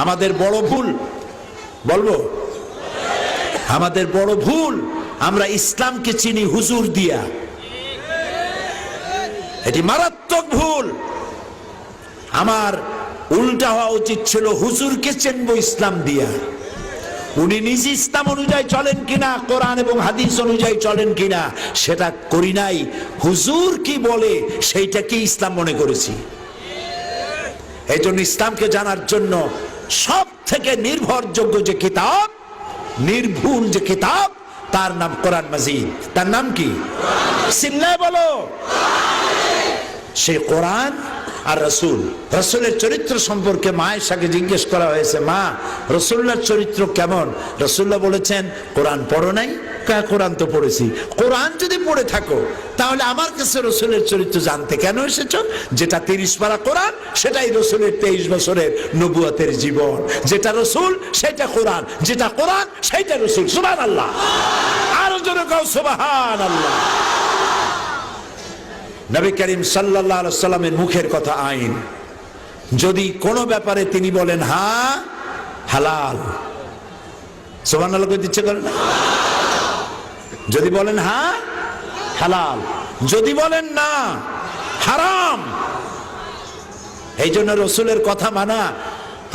আমাদের বড় ভুল, বলবো আমাদের বড় ভুল, আমরা ইসলামকে চিনি হুজুর দিয়া। এটি মারাত্মক ভুল। আমার উল্টা হওয়া উচিত ছিল, হুজুরকে চিনবো ইসলাম দিয়া। উনি নিজে ইসলাম অনুযায়ী চলেন কিনা, কোরআন এবং হাদিস অনুযায়ী চলেন কিনা সেটা করি নাই, হুজুর কি বলে সেইটাকে ইসলাম মনে করেছি। এই জন্য ইসলামকে জানার জন্য সব থেকে নির্ভরযোগ্য যে কিতাব, নির্ভুল যে কিতাব, তার নাম কোরআন মাজিদ। তার নাম কি? চিল্লায় বলো। সেই কোরআন আর রসুল, রসুলের চরিত্র সম্পর্কে মা আয়েশাকে জিজ্ঞেস করা হয়েছে, মা রসুল্লাহর চরিত্র কেমন? রসুল্লাহ বলেছেন, কোরআন পড়ো নাই? কোরআন তো পড়েছি। কোরআন যদি পড়ে থাকো তাহলে আমার কাছে রসুলের চরিত্র জানতে কেন এসেছো? যেটা 30 পারা কোরআন সেটাই রসুলের 23 বছরের নবুয়তের জীবন। যেটা রসুল সেটা কোরআন, যেটা কোরআন সেটা রসুল। সুবহানাল্লাহ, আরো জোরে কও সুবহানাল্লাহ। নবী করিম সাল্লাল্লাহু আলাইহি সাল্লামের মুখের কথা আইন। যদি কোনো ব্যাপারে তিনি বলেন হ্যাঁ হালাল, সুবহানাল্লাহ কই দিচ্ছে করেন। যদি বলেন হ্যাঁ হালাল, যদি বলেন না হারাম। এই জন্য রসুলের কথা মানা,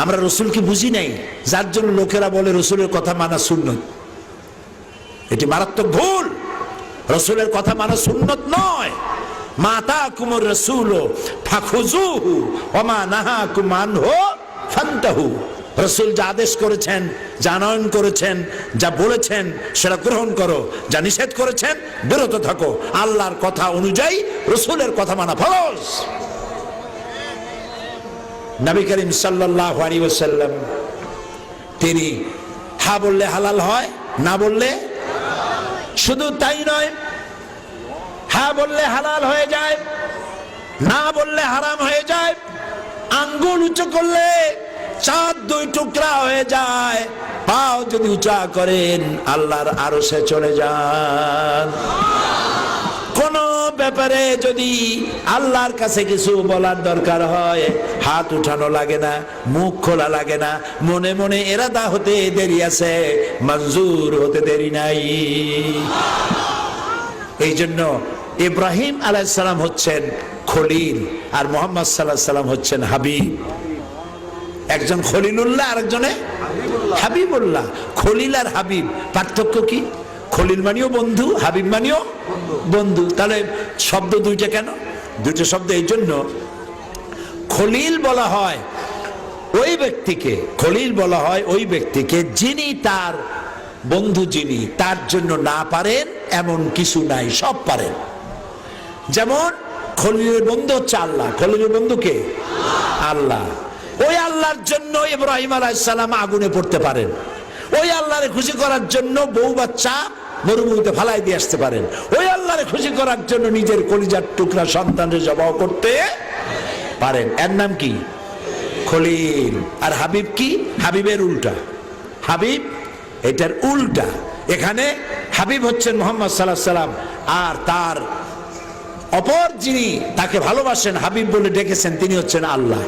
আমরা রসুলকে বুঝি নাই, যার জন্য লোকেরা বলে রসুলের কথা মানা সুন্নত। এটি মারাত্মক ভুল। রসুলের কথা মানা সুন্নত নয়। মা আতাকুমুর রাসূলু ফাখুযুহু ওয়া মা নাহাকুম আনহু ফান্তাহু। রসুল যা আদেশ করেছেন, যা আনয়ন করেছেন, যা বলেছেন সেটা গ্রহণ করো, যা নিষেধ করেছেন বিরত থাকো। আল্লাহর কথা অনুযায়ী রসুলের কথা মানা ফরজ। নবী করিম সাল্লাল্লাহু আলাইহি ওয়াসাল্লাম তিনি হা বললে হালাল হয়, না বললে। শুধু তাই নয়, হ্যাঁ বললে হালাল হয়ে যায়, না বললে হারাম হয়ে যায়। আঙ্গুল উঁচু করলে চাঁদ 2 টুকরা হয়ে যায়। পাও যদি উঁচা করেন আল্লাহর আরশে চলে যান। কোন ব্যাপারে যদি আল্লাহর কাছে কিছু বলার দরকার হয়, হাত উঠানো লাগে না, মুখ খোলা লাগে না, মনে মনে এরাদা হতে দেরি আছে, মঞ্জুর হতে দেরি নাই। এই জন্য ইব্রাহিম আলাইহিস সালাম হচ্ছেন খলিল, আর মুহাম্মদ সাল্লাল্লাহু আলাইহি সাল্লাম হচ্ছেন হাবিব। একজন খলিলুল্লাহ, আরেকজনে হাবিবুল্লাহ। খলিল আর হাবিব পার্থক্য কি? খলিল মানেও বন্ধু, হাবিব মানেও বন্ধু। তাহলে শব্দ দুইটা কেন? দুইটা শব্দ এই জন্য, খলিল বলা হয় ওই ব্যক্তিকে, খলিল বলা হয় ওই ব্যক্তিকে যিনি তার বন্ধু, যিনি তার জন্য না পারেন এমন কিছু নাই, সব পারেন। যেমন খলিলের বন্ধু হচ্ছে আল্লাহ। খলিলের বন্ধু কে? আল্লাহ। ওই আল্লাহর জন্য ইব্রাহিম আলাইহিস সালাম আগুনে পড়তে পারেন। ওই আল্লাহরে খুশি করার জন্য বউ বাচ্চা মরুভূমিতে ফালাই দিয়ে আসতে পারেন। ওই আল্লাহরে খুশি করার জন্য নিজের কলিজার টুকরা সন্তানের জবাহ করতে পারেন। এর নাম কি? খলিল। আর হাবিব কি? হাবিবের উল্টা। হাবিব এটার উল্টা। এখানে হাবিব হচ্ছেন মুহাম্মদ সাল্লাল্লাহু আলাইহি সাল্লাম, আর তার অপর যিনি তাকে ভালোবাসেন, হাবিব বলে ডেকেছেন, তিনি হচ্ছেন আল্লাহ।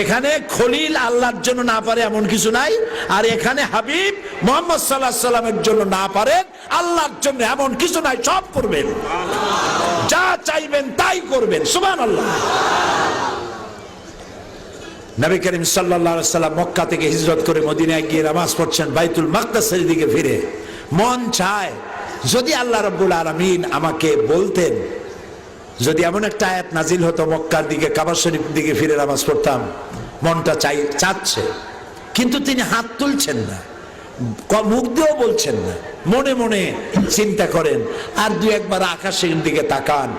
এখানে খলিল আল্লাহর জন্য না পারে এমন কিছু নাই, আর এখানে হাবিব মুহাম্মদ সাল্লাল্লাহু আলাইহি সাল্লামের জন্য না পারেন, আল্লাহর জন্য এমন কিছু নাই, সব করবেন, যা চাইবেন তাই করবেন। সুবহানাল্লাহ। নবী করিম সাল্লাল্লাহু আলাইহি সাল্লাম মক্কা থেকে হিজরত করে মদিনায় গিয়ে নামাজ পড়ছেন বাইতুল মাকদাসের দিকে ফিরে। মন চায় যদি আল্লাহ রাব্বুল আলামিন আমাকে বলতেন, যদি এমন একটা আয়াত নাজিল হতো মক্কার দিকে, কাবা শরীফের দিকে ফিরে নামাজ পড়তাম। মনটা চাচ্ছে, কিন্তু তিনি হাত তুলছেন না, মুখ দিয়েও বলছেন না, মনে মনে চিন্তা করেন। আর 2-1 আকাশের দিকে তাকান,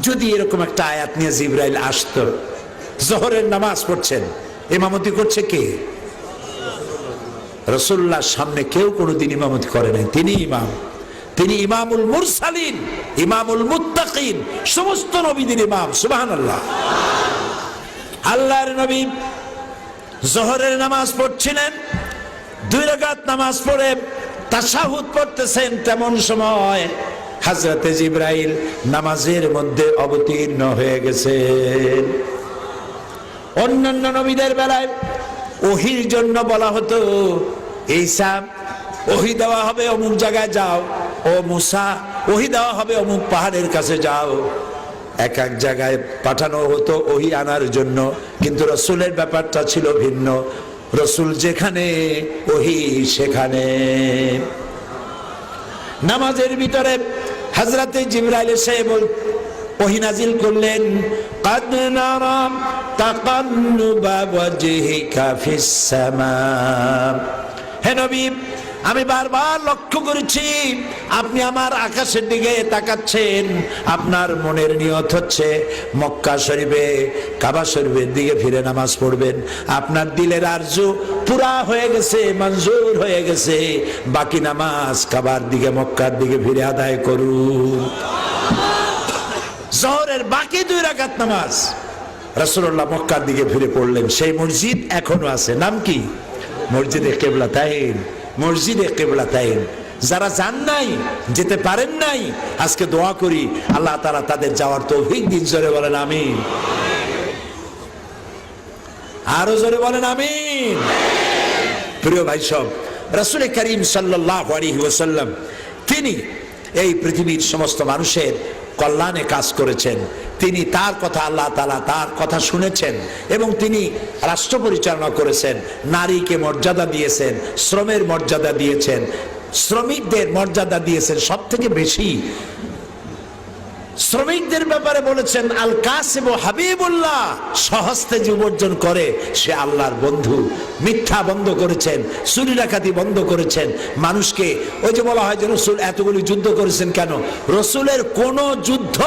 যদি এরকম একটা আয়াত নিয়ে জিবরাইল আসতো। জোহরের নামাজ পড়ছেন, ইমামতি করছে কে? রাসূলুল্লাহর সামনে কেউ কোনোদিন ইমামতি করে নাই, তিনি ইমাম। তিনি ইমামুল মুরসালিন, ইমামুল মুত্তাকিন, সমস্ত নবীদের ইমাম। সুবহানাল্লাহ। আল্লাহর নবী জোহরের নামাজ পড়ছিলেন, 2 রাকাত নামাজ পড়ে তাশাহুদ পড়তেছেন। তেমন সময় হযরতে জিবরাইল নামাজের মধ্যে অবতীর্ণ হয়ে গেছেন। অন্যান্য নবীদের বেলায় ওহির জন্য বলা হতো ঈসা ওহি দেওয়া হবে অমুক জায়গায় যাও, ও মুসা ওহি দেওয়া হবে অমুক পাহাড়ের কাছে যাও। এক এক জায়গায় পাঠানো হতো ওহি আনার জন্য, কিন্তু রসুলের ব্যাপারটা ছিল ভিন্ন। রসুল যেখানে ওহি সেখানে। নামাজের ভিতরে হযরতে জিবরাইল এসে ওহি নাজিল করলেন, কাদ নারা তাকাল্লুবা ওয়াজহিকা ফিস সামা। হে নবী, আমি বারবার লক্ষ্য করেছি আপনি আমার আকাশের দিকে তাকাচ্ছেন। আপনার মনের নিয়ত হচ্ছে মক্কা শরীফে কাবা শরীফের দিকে ফিরে নামাজ পড়বেন। আপনার দিলের আরজু পুরা হয়ে গেছে, মঞ্জুর হয়ে গেছে। বাকি নামাজ কাবার দিকে মক্কার দিকে ফিরে আদায় করুন। জোহরের বাকি 2 রাকাত নামাজ রাসূলুল্লাহ মক্কার দিকে ফিরে পড়লেন। সেই মসজিদ এখনো আছে, নাম কি? মসজিদে কিবলাতাইন। মসজিদে কিবলাতাইন। যারা যান নাই, যেতে পারেন নাই, আজকে দোয়া করি আল্লাহ তাআলা তাদের যাওয়ার তৌফিক দিন। জোরে বলেন আমিন। আরো জোরে বলেন আমিন। প্রিয় ভাই সব, রাসূল করিম সাল্লাল্লাহু আলাইহি ওয়াসাল্লাম তিনি এই পৃথিবীর সমস্ত মানুষের কল্যাণে কাজ করেছেন। তিনি তার কথা, আল্লাহ তাআলা তার কথা শুনেছেন এবং তিনি রাষ্ট্র পরিচালনা করেছেন। নারীকে মর্যাদা দিয়েছেন, শ্রমের মর্যাদা দিয়েছেন, শ্রমিকদের মর্যাদা দিয়েছেন। সব থেকে বেশি শ্রমিকদের ব্যাপারে বলেছেন, আল কাসিম হাবিবুল্লাহ, সহস্তে যে উপার্জন করে সে আল্লাহর বন্ধু। মিথ্যা বন্ধ করেছেন, চুরি ডাকাতি বন্ধ করেছেন। মানুষকে ওই যে বলা হয় যে রসুল এতগুলি যুদ্ধ করেছেন কেন? রসুলের কোন যুদ্ধ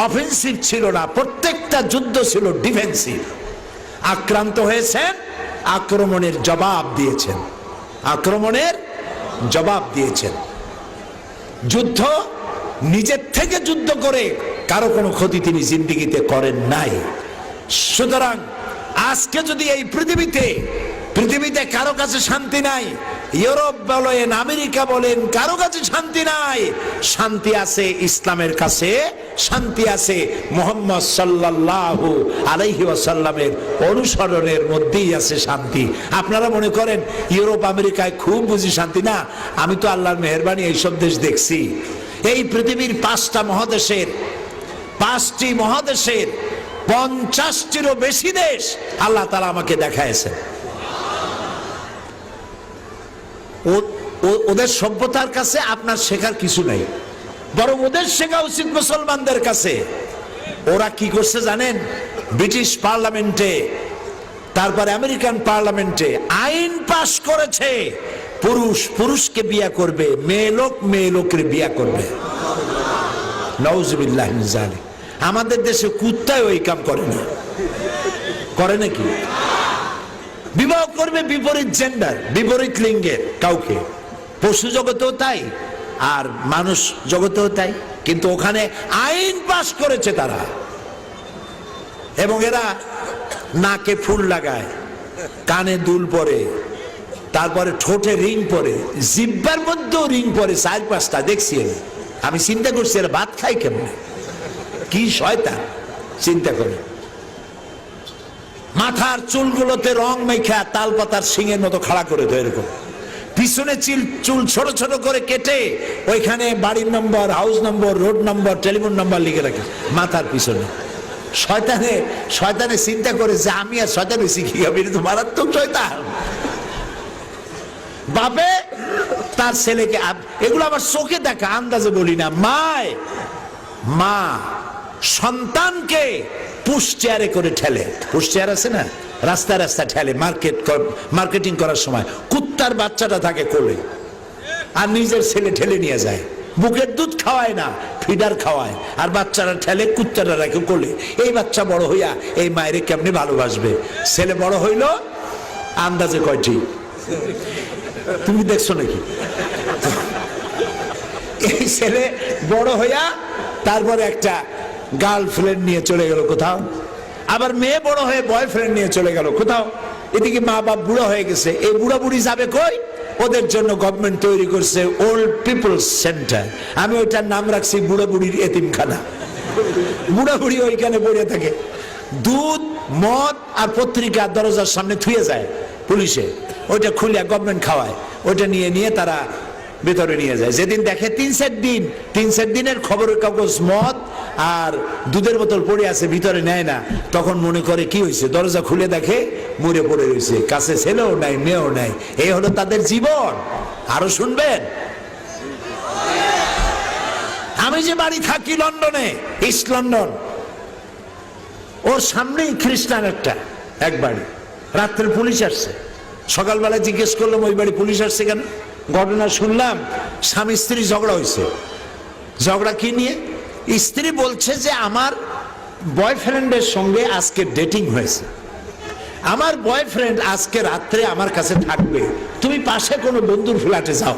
অফেন্সিভ ছিল না, প্রত্যেকটা যুদ্ধ ছিল ডিফেন্সিভ। আক্রান্ত হয়েছেন, আক্রমণের জবাব দিয়েছেন, আক্রমণের জবাব দিয়েছেন। যুদ্ধ নিজের থেকে যুদ্ধ করে কারো কোনো ক্ষতি তিনি জিন্দেগিতে করেন নাই। সুতরাং আজকে যদি এই পৃথিবীতে কারো কাছে শান্তি নাই, ইউরোপ বলেন, আমেরিকা বলেন, কারো কাছে শান্তি নাই। শান্তি আছে ইসলামের কাছে, শান্তি আছে মুহাম্মদ সাল্লাল্লাহু আলাইহি ওয়াসাল্লামের অনুসরণের মধ্যেই আছে শান্তি। আপনারা মনে করেন ইউরোপ আমেরিকায় খুব বুঝি শান্তি? না, আমি তো আল্লাহর মেহেরবানি এইসব দেশ দেখছি। এই পৃথিবীর 5টি মহাদেশের 50টিরও বেশি দেশ আল্লাহ তাআলা আমাকে দেখায়ছেন। ওদের সভ্যতার কাছে আপনার শেখার কিছু নাই, বরং ওদের শেখা উচিত মুসলমানদের কাছে। ওরা কি করছে জানেন? ব্রিটিশ পার্লামেন্টে, তারপরে আমেরিকান পার্লামেন্টে আইন পাশ করেছে, পুরুষ পুরুষকে বিয়ে করবে, মেয়ে লোকের বিয়ে করবে। নাউজুবিল্লাহ মিন যালিক। আমাদের দেশে কুত্তায় ওই কাম করে না, করে নাকি? বিবাহ করবে বিপরীত জেন্ডার, বিপরীত লিঙ্গের কাউকে। পশু জগতেও তাই, আর মানুষ জগতেও তাই। কিন্তু ওখানে আইন পাশ করেছে তারা। এবং এরা নাকে ফুল লাগায়, কানে দুল পরে, তারপরে ঠোঁটে রিং পরে, জিহ্বার মধ্যেও রিং পরে 4-5টা দেখছি আমি। চিন্তা করছি এরা ভাত খায় কেমনে, কি শয়তান! চিন্তা করে মাথার চুলগুলোতে রং মেখা তাল পাতার শিঙের মতো খাড়া করে দেয় এরকম। পিছনে চুল ছোট ছোট করে কেটে ওইখানে বাড়ির নম্বর, হাউস নম্বর, রোড নম্বর, টেলিফোন নম্বর লিখে রাখে মাথার পিছনে। শয়তানে চিন্তা করে যে আমি আর শয়তান হয়েছি কি হবে, এটা তো মারাত্মক শয়তান। বাপে তার ছেলেকে, এগুলো আবার চোখে দেখা, আন্দাজে বলি না। মা সন্তানকে পুশ চেয়ারে করে ঠেলে, পুশ চেয়ার আছে না, রাস্তা ঠেলে মার্কেটিং করার সময়। কুত্তার বাচ্চাটা থাকে কোলে, আর নিজের ছেলে ঠেলে নিয়ে যায়। বুকের দুধ খাওয়ায় না, ফিডার খাওয়ায়, আর বাচ্চারা ঠেলে, কুত্তাটা রাখে কোলে। এই বাচ্চা বড় হইয়া এই মায়ের কেমনি ভালোবাসবে? ছেলে বড় হইল আন্দাজে কয়টি তুমি দেখছো নাকি? এই ছেলে বড় হইয়া তারপরে একটা গার্লফ্রেন্ড নিয়ে চলে গেল কোথাও, আবার মেয়ে বড় হয়ে বয়ফ্রেন্ড নিয়ে চলে গেল কোথাও। এদিকে মা বাপ বুড়ো হয়ে গেছে, এই বুড়া বুড়ি যাবে কই? ওদের জন্য গভর্নমেন্ট তৈরি করছে ওল্ড পিপলস সেন্টার। আমি ওইটার নাম রাখছি বুড়া বুড়ির এতিমখানা। বুড়া বুড়ি ওইখানে পড়ে থাকে, দুধ মদ আর পত্রিকা দরজার সামনে থুয়ে যায় পুলিশে, ওইটা খুলে গভর্নমেন্ট খাওয়ায়, ওইটা নিয়ে তারা ভিতরে নিয়ে যায়। যেদিন দেখে 3-4 দিনের খবরের কাগজ মদ আর দুধের বোতল পড়ে আছে, ভিতরে নেয় না, তখন মনে করে কি হয়েছে, দরজা খুলে দেখে মরে পড়ে রয়েছে, কাছে ছেলেও নাই মেয়েও নাই। এই হলো তাদের জীবন। আরো শুনবেন, আমি যে বাড়ি থাকি লন্ডনে, ইস্ট লন্ডন, ওর সামনেই খ্রিস্টান এক বাড়ি। রাত্রে পুলিশ আসছে, সকালবেলা জিজ্ঞেস করলাম ওই বাড়ি পুলিশ আসছে কেন? ঘটনা শুনলাম স্বামী স্ত্রী ঝগড়া হয়েছে। ঝগড়া কি নিয়ে? স্ত্রী বলছে যে আমার বয়ফ্রেন্ডের সঙ্গে আজকে ডেটিং হয়েছে, আমার বয়ফ্রেন্ড আজকে রাত্রে আমার কাছে থাকবে, তুমি পাশে কোনো বন্ধুর ফ্ল্যাটে যাও।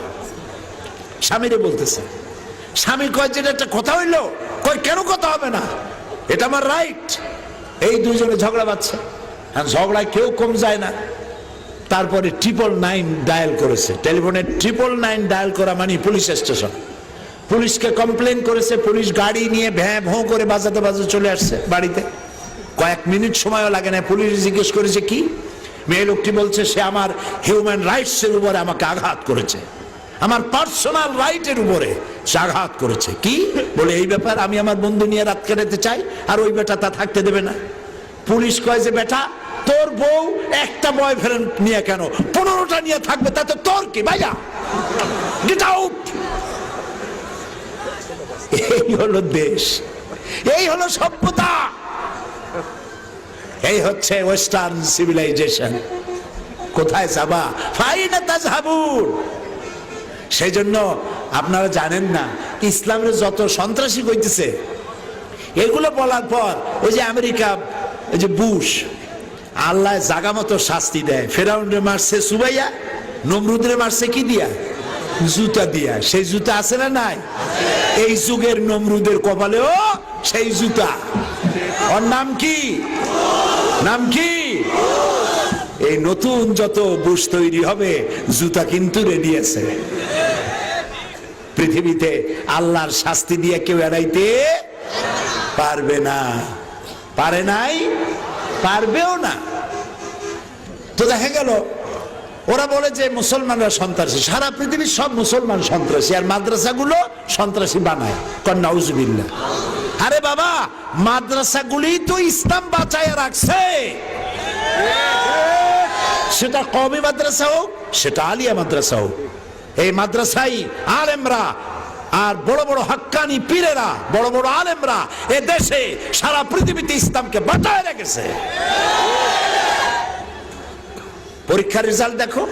স্বামীরে বলতেছে। স্বামী কয় যেটা একটা কথা হইলো, কয় কেন কথা হবে না, এটা আমার রাইট। এই দুজনে ঝগড়া বাঁধছে, আর ঝগড়ায় কেউ কম যায় না। তারপরে 999 ডায়াল করেছে, টেলিফোনে 999 ডায়াল করা মানে পুলিশ স্টেশন। পুলিশকে কমপ্লেন করেছে, পুলিশ গাড়ি নিয়ে ভ্যাঁ ভোঁ করে বাজাতে চলে আসছে বাড়িতে। কয়েক মিনিট সময়ও লাগে না। পুলিশ জিজ্ঞেস করেছে কি? মেয়ে লোকটি বলছে সে আমার হিউম্যান রাইটস এর উপরে আমাকে আঘাত করেছে, আমার পার্সোনাল রাইটের উপরে সে আঘাত করেছে। কি বলে? এই ব্যাপার, আমি আমার বন্ধু নিয়ে রাত কাটাতে চাই, আর ওই বেটা তা থাকতে দেবে না। পুলিশ কয় যে বেটা, তোর বউ একটা বয়ফ্রেন্ড নিয়ে কেন 15টা নিয়ে থাকবে, তাতে তোর কি? ভাইয়া গেট আউট। এই হলো দেশ, এই হলো সভ্যতা, এই হচ্ছে ওয়েস্টার্ন সিভিলাইজেশন। কোথায় যাবা? ফাইনা তাযহাবুন। সেই জন্য আপনারা জানেন না, ইসলামের যত সন্ত্রাসী কইতেছে, এগুলো বলার পর ওই যে আমেরিকা, ওই যে বুশ, আল্লাহ জাগা মতো শাস্তি দেয়। ফেরাউনরে মারছে সুবাইয়া, নমরুদরে মারছে কি দিয়া? জুতা দিয়া। সেই জুতা আছে না নাই? এই যুগের নমরুদের কপালেও সেই জুতা। ওর নাম কি? নাম কি? এই নতুন যত বুশ তৈরি হবে, জুতা কিন্তু রেডি আছে। পৃথিবীতে আল্লাহর শাস্তি দিয়ে কেউ এড়াইতে পারবে না, পারে নাই, পারবেও না। তো দেখা গেল ওরা বলে যে মুসলমানরা সন্ত্রাসী, সারা পৃথিবীর সব মুসলমান সন্ত্রাসী, আর মাদ্রাসাগুলো সন্ত্রাসী বানায়। নাউজুবিল্লাহ। আরে বাবা, মাদ্রাসাগুলি তো ইসলাম বাঁচায় রাখছে, সেটা কওমি মাদ্রাসা হোক, সেটা আলিয়া মাদ্রাসা হোক। এই মাদ্রাসাই আলেমরা আর বড় বড় হাক্কানি পীরেরা, বড় বড় আলেমরা এ দেশে সারা পৃথিবীতে ইসলামকে বাঁচায় রেখেছে। পরীক্ষার রেজাল্ট দেখো,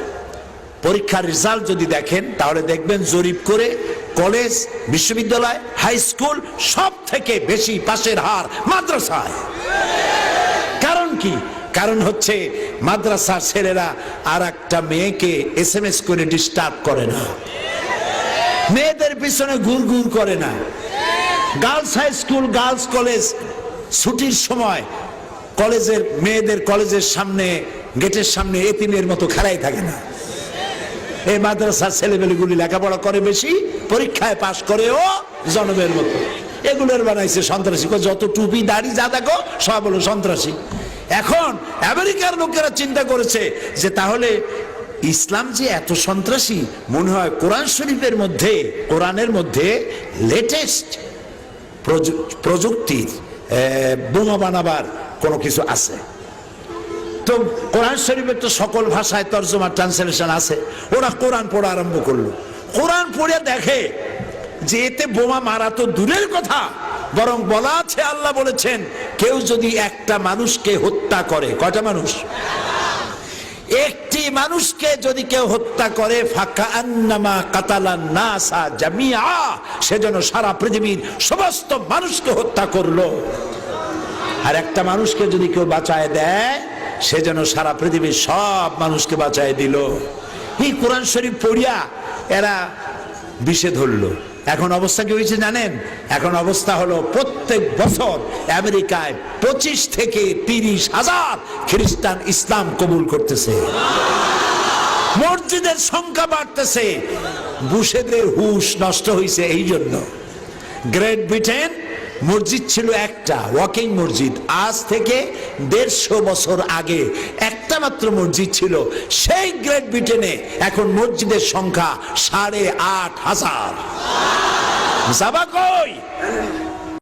পরীক্ষার রেজাল্ট যদি দেখেন তাহলে দেখবেন জরিপ করে কলেজ, বিশ্ববিদ্যালয়, হাই স্কুল সব থেকে বেশি পাশের হার মাদ্রাসায়। কারণ কি? কারণ হচ্ছে মাদ্রাসার ছেলেরা আর একটা মেয়েকে SMS করে ডিস্টার্ব করে না, মেয়েদের পিছনে ঘুরঘুর করে না। Girls high school, girls college ছুটির সময় কলেজের মেয়েদের কলেজের সামনে, গেটের সামনে এতিমের মতো খাড়াই থাকে না। এই মাদ্রাসার ছেলেমেয়েগুলি লেখাপড়া করে বেশি, পরীক্ষায় পাশ করেও জনমের মতো। এগুলোর বানাইছে সন্ত্রাসী। যত টুপি দাড়ি যা দেখো সব হলো সন্ত্রাসী। এখন আমেরিকার লোকেরা চিন্তা করেছে যে তাহলে ইসলাম যে এত সন্ত্রাসী, মনে হয় কোরআন শরীফের মধ্যে, কোরআনের মধ্যে লেটেস্ট প্রযুক্তির বোমা বানাবার কোনো কিছু আছে। তো কোরআন শরীফের তো সকল ভাষায় তর্জমা, ট্রান্সলেশন আছে। ওরা কোরআন পড়া আরম্ভ করলো। কোরআন পড়ে দেখে যে এতে বোমা মারা তো দূরের কথা, বরং বলা আছে, আল্লাহ বলেছেন কেউ যদি একটা মানুষকে হত্যা করে, কয়টা মানুষ? একটি মানুষকে যদি কেউ হত্যা করে, ফাকান্নামা কাতালান নাসা জামিআ, সেজন্য সারা পৃথিবীর সমস্ত মানুষকে হত্যা করলো। আর একটা মানুষকে যদি কেউ বাঁচায় দেয়, সেজন্য সারা পৃথিবীর সব মানুষকে বাঁচায় দিল। এই কোরআন শরীফ পড়িয়া এরা বিষে ধরলো। এখন অবস্থা কি হয়েছে জানেন? এখন অবস্থা হলো প্রত্যেক বছর আমেরিকায় 25 থেকে 30 হাজার খ্রিস্টান ইসলাম কবুল করতেছে, মসজিদের সংখ্যা বাড়তেছে। বুশেদের হুশ নষ্ট হয়েছে এই জন্য। গ্রেট ব্রিটেন মসজিদ ছিল একটা, ওয়াকিং মসজিদ। আজ থেকে 150 বছর আগে একটা মাত্র মসজিদ ছিল। সেই গ্রেট ব্রিটেনে এখন মসজিদের সংখ্যা 8500। যাবা কই?